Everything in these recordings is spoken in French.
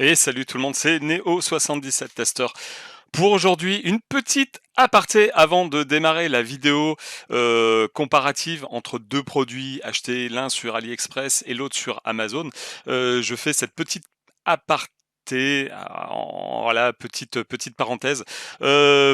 Et salut tout le monde, c'est Neo77 Tester. Pour aujourd'hui, une petite aparté avant de démarrer la vidéo comparative entre deux produits achetés, l'un sur AliExpress et l'autre sur Amazon. Je fais cette petite aparté. Voilà, petite parenthèse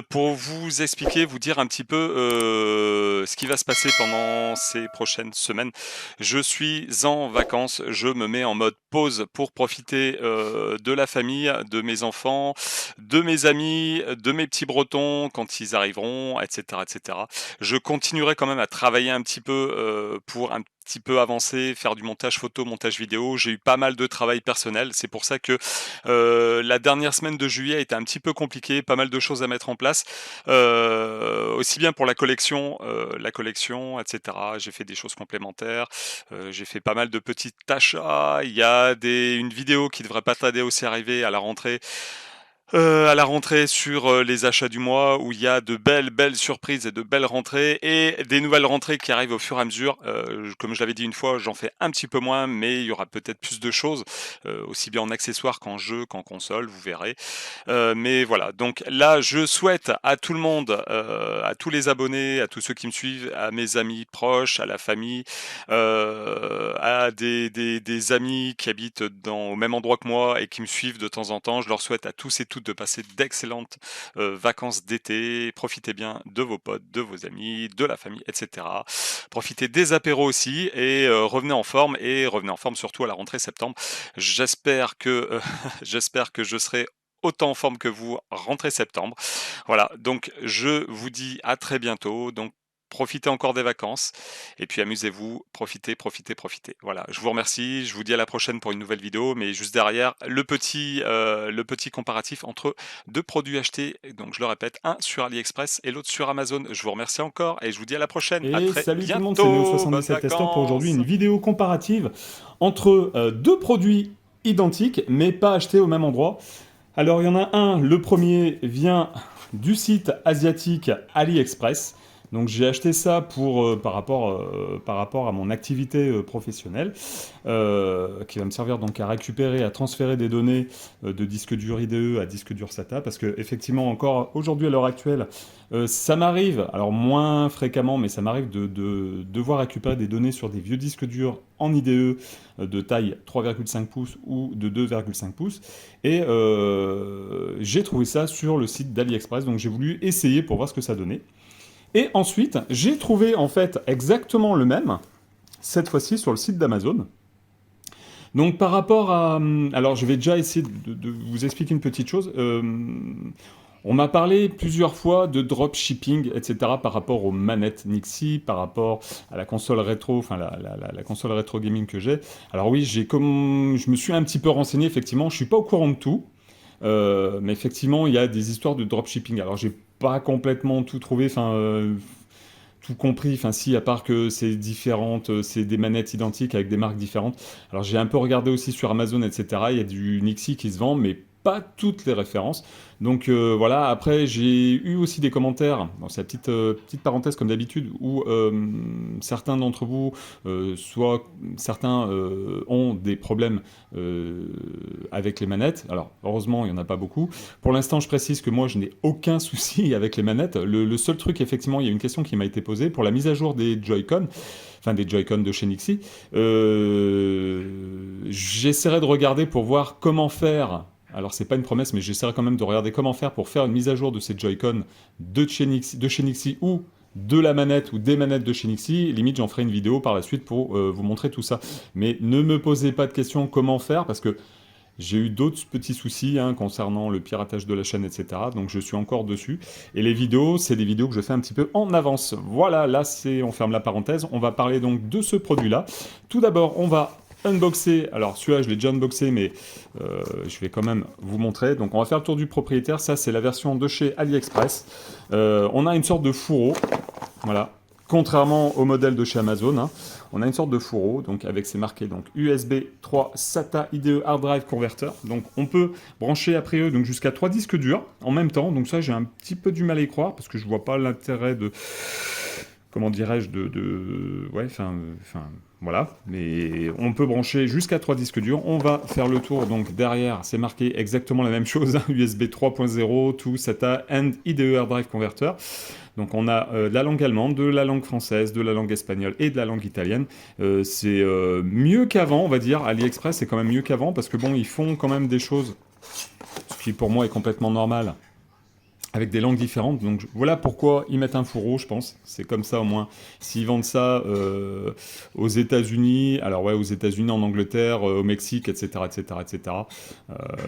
pour vous expliquer, vous dire un petit peu ce qui va se passer pendant ces prochaines semaines. Je suis en vacances, je me mets en mode pause pour profiter de la famille, de mes enfants, de mes amis, de mes petits Bretons quand ils arriveront, etc., etc. Je continuerai quand même à travailler un petit peu pour un petit peu avancer, faire du montage photo, montage vidéo. J'ai eu pas mal de travail personnel. C'est pour ça que la dernière semaine de juillet a été un petit peu compliquée, pas mal de choses à mettre en place, aussi bien pour la collection, etc. J'ai fait des choses complémentaires, j'ai fait pas mal de petits achats. Il y a une vidéo qui devrait pas tarder aussi à arriver à la rentrée sur les achats du mois où il y a de belles surprises et de belles rentrées et des nouvelles rentrées qui arrivent au fur et à mesure. Comme je l'avais dit une fois, j'en fais un petit peu moins, mais il y aura peut-être plus de choses, aussi bien en accessoires qu'en jeux, qu'en console, vous verrez. Mais voilà, donc là, je souhaite à tout le monde, à tous les abonnés, à tous ceux qui me suivent, à mes amis proches, à la famille, à des amis qui habitent au même endroit que moi et qui me suivent de temps en temps, je leur souhaite à tous et toutes de passer d'excellentes vacances d'été. Profitez bien de vos potes, de vos amis, de la famille, etc. Profitez des apéros aussi et revenez en forme surtout à la rentrée septembre. J'espère que j'espère que je serai autant en forme que vous rentrée septembre. Voilà, donc je vous dis à très bientôt. Donc profitez encore des vacances et puis amusez-vous, profitez. Voilà, je vous remercie, je vous dis à la prochaine pour une nouvelle vidéo, mais juste derrière le petit comparatif entre deux produits achetés. Donc je le répète, un sur AliExpress et l'autre sur Amazon. Je vous remercie encore et je vous dis à la prochaine. À Et très salut tout le monde, c'est bientôt. Bonnes Neo77 Tester pour aujourd'hui vacances. une vidéo comparative entre deux produits identiques mais pas achetés au même endroit. Alors il y en a un, le premier vient du site asiatique AliExpress. Donc j'ai acheté ça par rapport à mon activité professionnelle, qui va me servir donc à récupérer, à transférer des données de disque dur IDE à disque dur SATA, parce que effectivement encore aujourd'hui à l'heure actuelle, ça m'arrive, alors moins fréquemment, mais ça m'arrive de devoir récupérer des données sur des vieux disques durs en IDE de taille 3,5 pouces ou de 2,5 pouces. Et j'ai trouvé ça sur le site d'AliExpress, donc j'ai voulu essayer pour voir ce que ça donnait. Et ensuite, j'ai trouvé en fait exactement le même, cette fois-ci sur le site d'Amazon. Donc par rapport à... Alors je vais déjà essayer de vous expliquer une petite chose. On m'a parlé plusieurs fois de dropshipping, etc. par rapport aux manettes Nixie, par rapport à la console rétro, enfin la console rétro gaming que j'ai. Alors oui, je me suis un petit peu renseigné, effectivement, je suis pas au courant de tout. Mais effectivement, il y a des histoires de dropshipping. Alors j'ai pas complètement tout trouvé, tout compris, enfin si, à part que c'est différentes, c'est des manettes identiques avec des marques différentes. Alors j'ai un peu regardé aussi sur Amazon, etc. Il y a du Nixie qui se vend, mais pas toutes les références. Donc voilà, après j'ai eu aussi des commentaires, bon, c'est la petite parenthèse comme d'habitude, où certains d'entre vous, soit certains ont des problèmes avec les manettes. Alors heureusement il n'y en a pas beaucoup. Pour l'instant je précise que moi je n'ai aucun souci avec les manettes. Le seul truc, effectivement, il y a une question qui m'a été posée pour la mise à jour des Joy-Con, enfin des Joy-Con de chez Nixie. J'essaierai de regarder pour voir comment faire. Alors c'est pas une promesse, mais j'essaierai quand même de regarder comment faire pour faire une mise à jour de ces Joy-Con de chez Nixie ou de la manette ou des manettes de chez Nixie. Limite, j'en ferai une vidéo par la suite pour vous montrer tout ça. Mais ne me posez pas de questions comment faire, parce que j'ai eu d'autres petits soucis concernant le piratage de la chaîne, etc. Donc je suis encore dessus. Et les vidéos, c'est des vidéos que je fais un petit peu en avance. Voilà, là on ferme la parenthèse. On va parler donc de ce produit-là. Tout d'abord, on va unboxer. Alors celui-là, je l'ai déjà unboxé, mais je vais quand même vous montrer. Donc on va faire le tour du propriétaire. Ça, c'est la version de chez AliExpress. On a une sorte de fourreau. Voilà. Contrairement au modèle de chez Amazon, on a une sorte de fourreau, donc avec c'est marqué donc USB 3 SATA IDE Hard Drive Converter. Donc on peut brancher après eux donc jusqu'à 3 disques durs en même temps. Donc ça j'ai un petit peu du mal à y croire parce que je vois pas l'intérêt comment dirais-je, ouais, voilà. Mais on peut brancher jusqu'à 3 disques durs. On va faire le tour, donc derrière, c'est marqué exactement la même chose, hein, USB 3.0 to SATA and IDE Hard Drive Converter. Donc on a de la langue allemande, de la langue française, de la langue espagnole et de la langue italienne. C'est mieux qu'avant, on va dire. AliExpress, c'est quand même mieux qu'avant, parce que bon, ils font quand même des choses, ce qui pour moi est complètement normal, avec des langues différentes. Donc voilà pourquoi ils mettent un fourreau, je pense. C'est comme ça au moins. S'ils vendent ça aux États-Unis, alors ouais, aux États-Unis, en Angleterre, au Mexique, etc., etc., etc.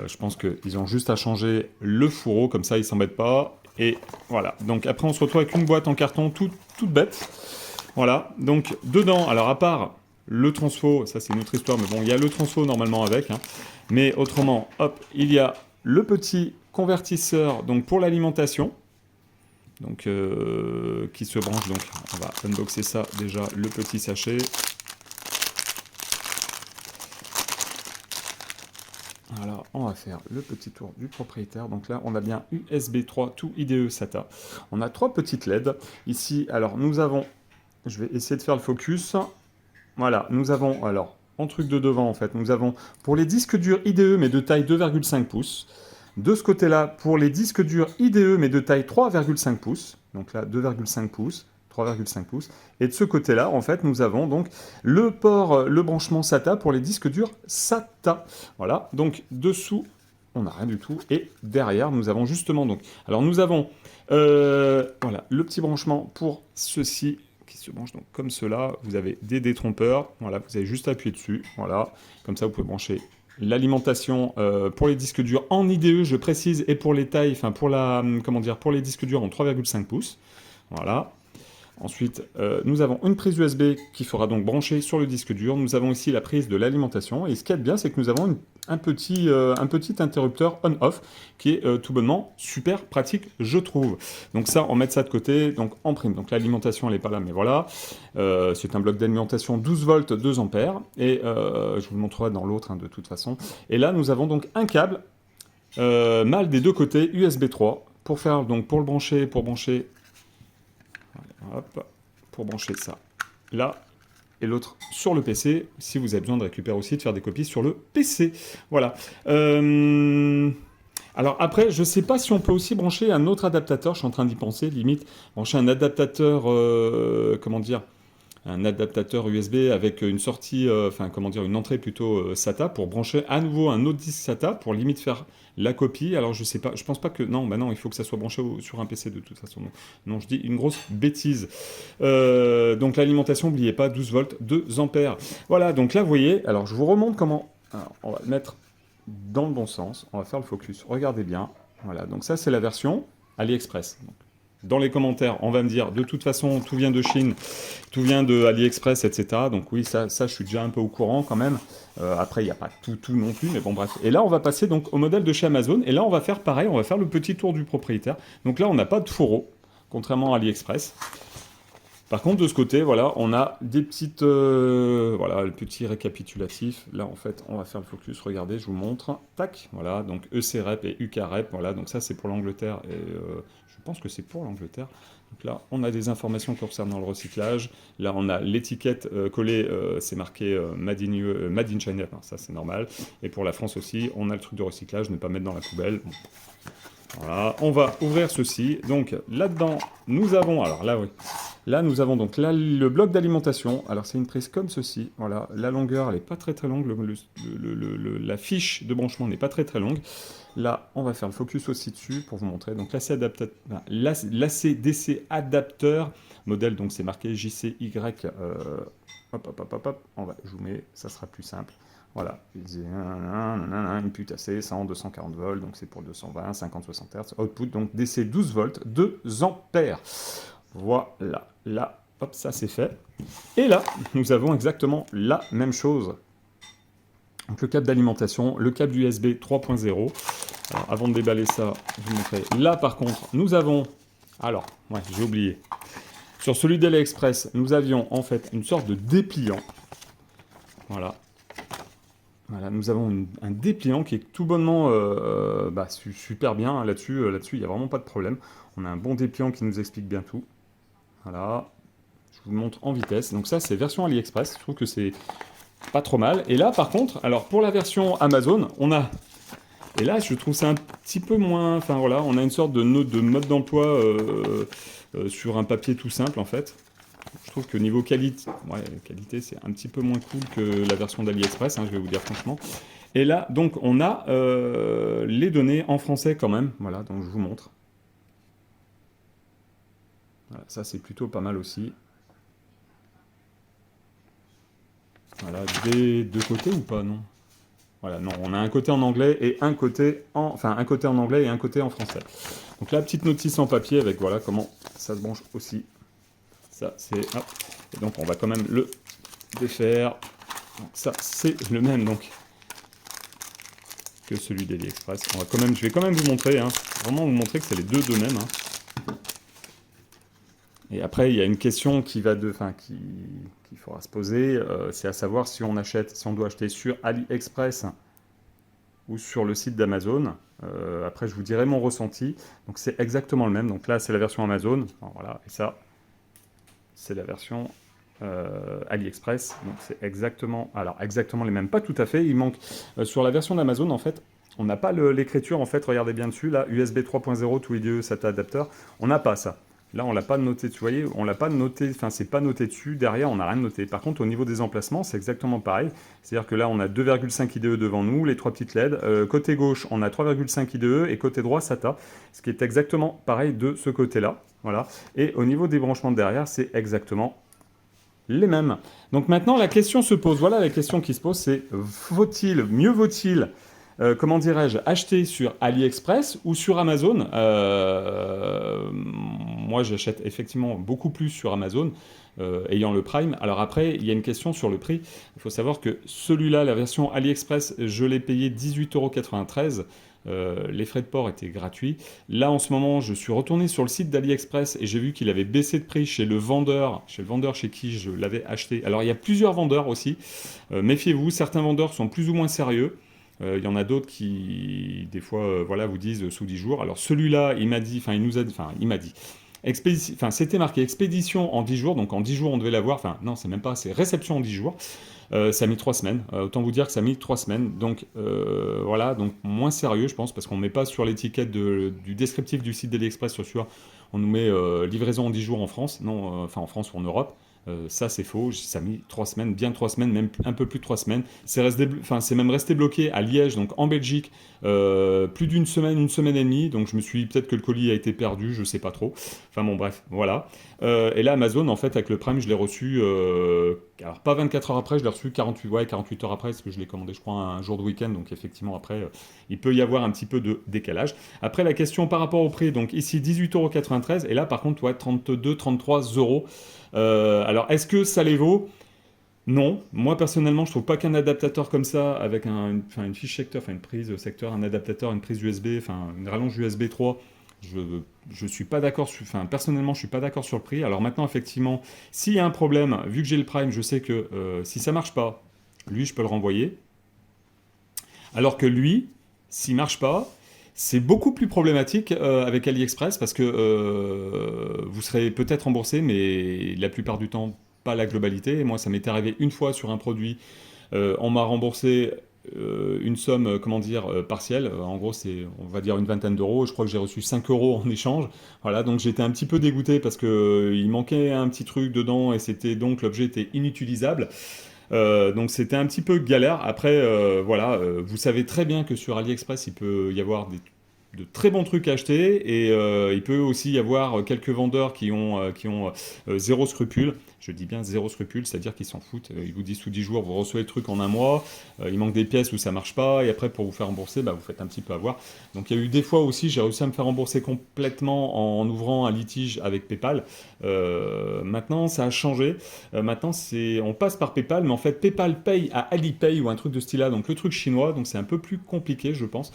Je pense qu'ils ont juste à changer le fourreau, comme ça ils s'embêtent pas. Et voilà. Donc après on se retrouve avec une boîte en carton toute bête. Voilà. Donc dedans, alors à part le transfo, ça c'est une autre histoire, mais bon, il y a le transfo normalement avec. Hein. Mais autrement, hop, il y a le petit convertisseur donc pour l'alimentation, donc qui se branche. Donc on va unboxer ça déjà, le petit sachet. Alors on va faire le petit tour du propriétaire. Donc là on a bien USB 3 to IDE SATA. On a 3 petites LED ici. Alors nous avons, je vais essayer de faire le focus. Voilà, nous avons alors en truc de devant en fait, nous avons pour les disques durs IDE mais de taille 2,5 pouces. De ce côté-là, pour les disques durs IDE, mais de taille 3,5 pouces, donc là 2,5 pouces, 3,5 pouces. Et de ce côté-là, en fait, nous avons donc le port, le branchement SATA pour les disques durs SATA. Voilà, donc dessous, on n'a rien du tout. Et derrière, nous avons justement donc... Alors nous avons voilà, le petit branchement pour ceci, qui se branche donc comme cela. Vous avez des détrompeurs, voilà, vous avez juste à appuyer dessus, voilà. Comme ça, vous pouvez brancher l'alimentation pour les disques durs en IDE, je précise, et pour les tailles, enfin pour la, comment dire, pour les disques durs en 3,5 pouces. Voilà. Ensuite, nous avons une prise USB qui fera donc brancher sur le disque dur. Nous avons ici la prise de l'alimentation. Et ce qui est bien, c'est que nous avons un petit interrupteur on-off qui est tout bonnement super pratique, je trouve. Donc ça, on met ça de côté, donc en prime. Donc l'alimentation, elle n'est pas là, mais voilà. C'est un bloc d'alimentation 12 volts, 2 ampères. Et je vous le montrerai dans l'autre, hein, de toute façon. Et là, nous avons donc un câble mâle des deux côtés, USB 3, pour faire, donc pour le brancher, hop, pour brancher ça là, et l'autre sur le PC, si vous avez besoin de récupérer aussi, de faire des copies sur le PC. Voilà. Alors après, je ne sais pas si on peut aussi brancher un autre adaptateur, je suis en train d'y penser, limite, brancher un adaptateur, comment dire, un adaptateur USB avec une sortie, enfin comment dire, une entrée plutôt SATA pour brancher à nouveau un autre disque SATA pour limite faire la copie. Alors je sais pas, je pense pas que non, bah non, il faut que ça soit branché sur un PC de toute façon. Non, je dis une grosse bêtise. Donc l'alimentation, n'oubliez pas, 12 volts, 2 ampères. Voilà, donc là vous voyez. Alors je vous remonte comment. Alors, on va le mettre dans le bon sens. On va faire le focus. Regardez bien. Voilà, donc ça c'est la version AliExpress. Donc, dans les commentaires, on va me dire, de toute façon, tout vient de Chine, tout vient de AliExpress, etc. Donc oui, ça je suis déjà un peu au courant quand même. Après, il n'y a pas tout non plus, mais bon, bref. Et là, on va passer donc au modèle de chez Amazon. Et là, on va faire pareil, on va faire le petit tour du propriétaire. Donc là, on n'a pas de fourreau, contrairement à AliExpress. Par contre, de ce côté, voilà, on a des petites... voilà, le petit récapitulatif. Là, en fait, on va faire le focus. Regardez, je vous montre. Tac, voilà, donc ECREP et UKREP. Voilà, donc ça, c'est pour l'Angleterre. Et je pense que c'est pour l'Angleterre. Donc là, on a des informations concernant le recyclage. Là, on a l'étiquette collée. C'est marqué Made in China. Enfin, ça, c'est normal. Et pour la France aussi, on a le truc de recyclage. Ne pas mettre dans la poubelle. Bon. Voilà, on va ouvrir ceci. Donc là-dedans, nous avons, alors là oui, là nous avons donc là, le bloc d'alimentation. Alors c'est une prise comme ceci. Voilà, la longueur elle n'est pas très longue. La fiche de branchement n'est pas très longue. Là, on va faire le focus aussi dessus pour vous montrer. Donc l'ACDC adapteur modèle. Donc c'est marqué JCY. Hop. Je vous mets, ça sera plus simple. Voilà, une pute AC, 100, 240 volts, donc c'est pour 220, 50, 60 Hz. Output, donc DC 12 volts, 2 ampères. Voilà, là, hop, ça c'est fait. Et là, nous avons exactement la même chose. Donc le câble d'alimentation, le câble USB 3.0. Alors avant de déballer ça, je vais vous montrer. Là par contre, nous avons... Alors, ouais, j'ai oublié. Sur celui d'AliExpress, nous avions en fait une sorte de dépliant. Voilà. Voilà, nous avons un dépliant qui est tout bonnement super bien là-dessus. Là-dessus, il n'y a vraiment pas de problème. On a un bon dépliant qui nous explique bien tout. Voilà. Je vous montre en vitesse. Donc ça, c'est version AliExpress. Je trouve que c'est pas trop mal. Et là, par contre, alors pour la version Amazon, on a... Et là, je trouve ça un petit peu moins... Enfin voilà, on a une sorte de note de mode d'emploi sur un papier tout simple, en fait. Je trouve que niveau qualité, ouais, qualité c'est un petit peu moins cool que la version d'AliExpress, hein, je vais vous dire franchement. Et là, donc, on a les données en français quand même. Voilà, donc je vous montre. Voilà, ça, c'est plutôt pas mal aussi. Voilà, des deux côtés ou pas, non? Voilà, non, on a un côté en anglais et un côté en... Enfin, un côté en anglais et un côté en français. Donc la petite notice en papier avec, voilà, comment ça se branche aussi. Ça, c'est... Hop. Et donc, on va quand même le défaire. Donc ça, c'est le même, donc, que celui d'AliExpress. On va quand même... Je vais quand même vous montrer, hein. Vraiment vous montrer que c'est les deux de même, hein. Et après, il y a une question qui va de... Enfin, qu'il faudra se poser, c'est à savoir si on achète, si on doit acheter sur AliExpress ou sur le site d'Amazon. Après, je vous dirai mon ressenti. Donc, c'est exactement le même. Donc là, c'est la version Amazon. Alors, voilà, et ça, c'est la version AliExpress. Donc, c'est exactement... Alors, exactement les mêmes. Pas tout à fait. Il manque... sur la version d'Amazon, en fait, on n'a pas l'écriture, en fait. Regardez bien dessus, là, USB 3.0 to IDE SATA adapter. On n'a pas ça. Là, on l'a pas noté, vous voyez, on l'a pas noté, enfin, c'est pas noté dessus, derrière, on n'a rien noté. Par contre, au niveau des emplacements, c'est exactement pareil. C'est-à-dire que là, on a 2,5 IDE devant nous, les trois petites LED. Côté gauche, on a 3,5 IDE et côté droit, SATA. Ce qui est exactement pareil de ce côté-là. Voilà. Et au niveau des branchements de derrière, c'est exactement les mêmes. Donc maintenant, la question se pose. Voilà la question qui se pose, c'est mieux vaut-il comment dirais-je, acheter sur AliExpress ou sur Amazon. Moi, j'achète effectivement beaucoup plus sur Amazon, ayant le Prime. Alors après, il y a une question sur le prix. Il faut savoir que celui-là, la version AliExpress, je l'ai payé 18,93 €. Les frais de port étaient gratuits. Là, en ce moment, je suis retourné sur le site d'AliExpress et j'ai vu qu'il avait baissé de prix chez le vendeur chez qui je l'avais acheté. Alors, il y a plusieurs vendeurs aussi. Méfiez-vous, certains vendeurs sont plus ou moins sérieux. Il y en a d'autres qui, des fois, voilà, vous disent sous 10 jours. Alors celui-là, il m'a dit, enfin, il nous a dit, enfin, il m'a dit, enfin, c'était marqué expédition en 10 jours, donc en 10 jours, on devait l'avoir. Enfin, non, c'est même pas, c'est réception en 10 jours. Ça a mis 3 semaines. Autant vous dire que ça a mis 3 semaines. Donc, voilà, donc moins sérieux, je pense, parce qu'on ne met pas sur l'étiquette du descriptif du site d'AliExpress sur celui-là, on nous met livraison en 10 jours en France. Non, enfin, en France ou en Europe. Ça, c'est faux. Ça a mis 3 semaines, bien 3 semaines, même un peu plus de 3 semaines. C'est même resté bloqué à Liège, donc en Belgique, plus d'une semaine, une semaine et demie. Donc je me suis dit peut-être que le colis a été perdu, je sais pas trop. Enfin bon, bref, voilà. Et là, Amazon, en fait, avec le Prime, je l'ai reçu, alors pas 24 heures après, je l'ai reçu 48 heures après, parce que je l'ai commandé, je crois, un jour de week-end. Donc effectivement, après, il peut y avoir un petit peu de décalage. Après, la question par rapport au prix, donc ici 18,93 €, et là, par contre, ouais, 32, 33 €. Alors, est-ce que ça les vaut? Non. Moi, personnellement, je trouve pas qu'un adaptateur comme ça, avec une fiche secteur, enfin une prise secteur, un adaptateur, une prise USB, enfin une rallonge USB 3, je suis pas d'accord, enfin personnellement, je suis pas d'accord sur le prix. Alors maintenant, effectivement, s'il y a un problème, vu que j'ai le Prime, je sais que si ça marche pas, lui, je peux le renvoyer. Alors que lui, s'il marche pas, c'est beaucoup plus problématique avec AliExpress parce que vous serez peut-être remboursé, mais la plupart du temps, pas la globalité. Et moi, ça m'est arrivé une fois sur un produit, on m'a remboursé une somme, comment dire, partielle. En gros, c'est, on va dire, une vingtaine d'euros. Je crois que j'ai reçu 5 € en échange. Voilà, donc j'étais un petit peu dégoûté parce que il manquait un petit truc dedans et c'était donc l'objet était inutilisable. Donc c'était un petit peu galère. Après, voilà, vous savez très bien que sur AliExpress, il peut y avoir de très bons trucs à acheter et il peut aussi y avoir quelques vendeurs qui ont zéro scrupule. Je dis bien zéro scrupule, c'est-à-dire qu'ils s'en foutent. Ils vous disent sous 10 jours, vous recevez le truc en un mois, il manque des pièces où ça marche pas, et après pour vous faire rembourser, bah, vous faites un petit peu avoir. Donc il y a eu des fois aussi, j'ai réussi à me faire rembourser complètement en ouvrant un litige avec PayPal. Maintenant, ça a changé. Maintenant, on passe par PayPal, mais en fait, PayPal paye à Alipay ou un truc de ce style-là, donc le truc chinois, donc c'est un peu plus compliqué, je pense.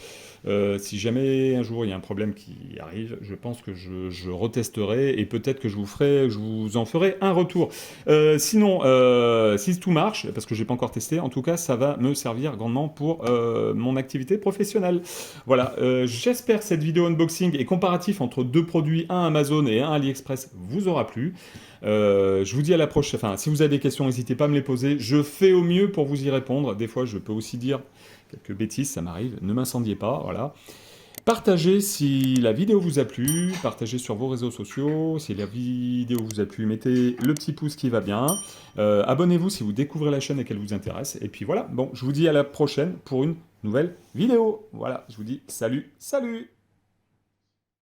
Si jamais jamais un jour il y a un problème qui arrive, je pense que je retesterai et peut-être que je vous en ferai un retour. Sinon, si tout marche, parce que j'ai pas encore testé, en tout cas, ça va me servir grandement pour mon activité professionnelle. Voilà, j'espère que cette vidéo unboxing et comparatif entre deux produits, un Amazon et un AliExpress, vous aura plu. Je vous dis à la prochaine. Enfin, si vous avez des questions, n'hésitez pas à me les poser. Je fais au mieux pour vous y répondre. Des fois, je peux aussi dire quelques bêtises, ça m'arrive. Ne m'incendiez pas, voilà. Partagez si la vidéo vous a plu, partagez sur vos réseaux sociaux. Si la vidéo vous a plu, mettez le petit pouce qui va bien. Abonnez-vous si vous découvrez la chaîne et qu'elle vous intéresse. Et puis voilà, bon, je vous dis à la prochaine pour une nouvelle vidéo. Voilà, je vous dis salut, salut!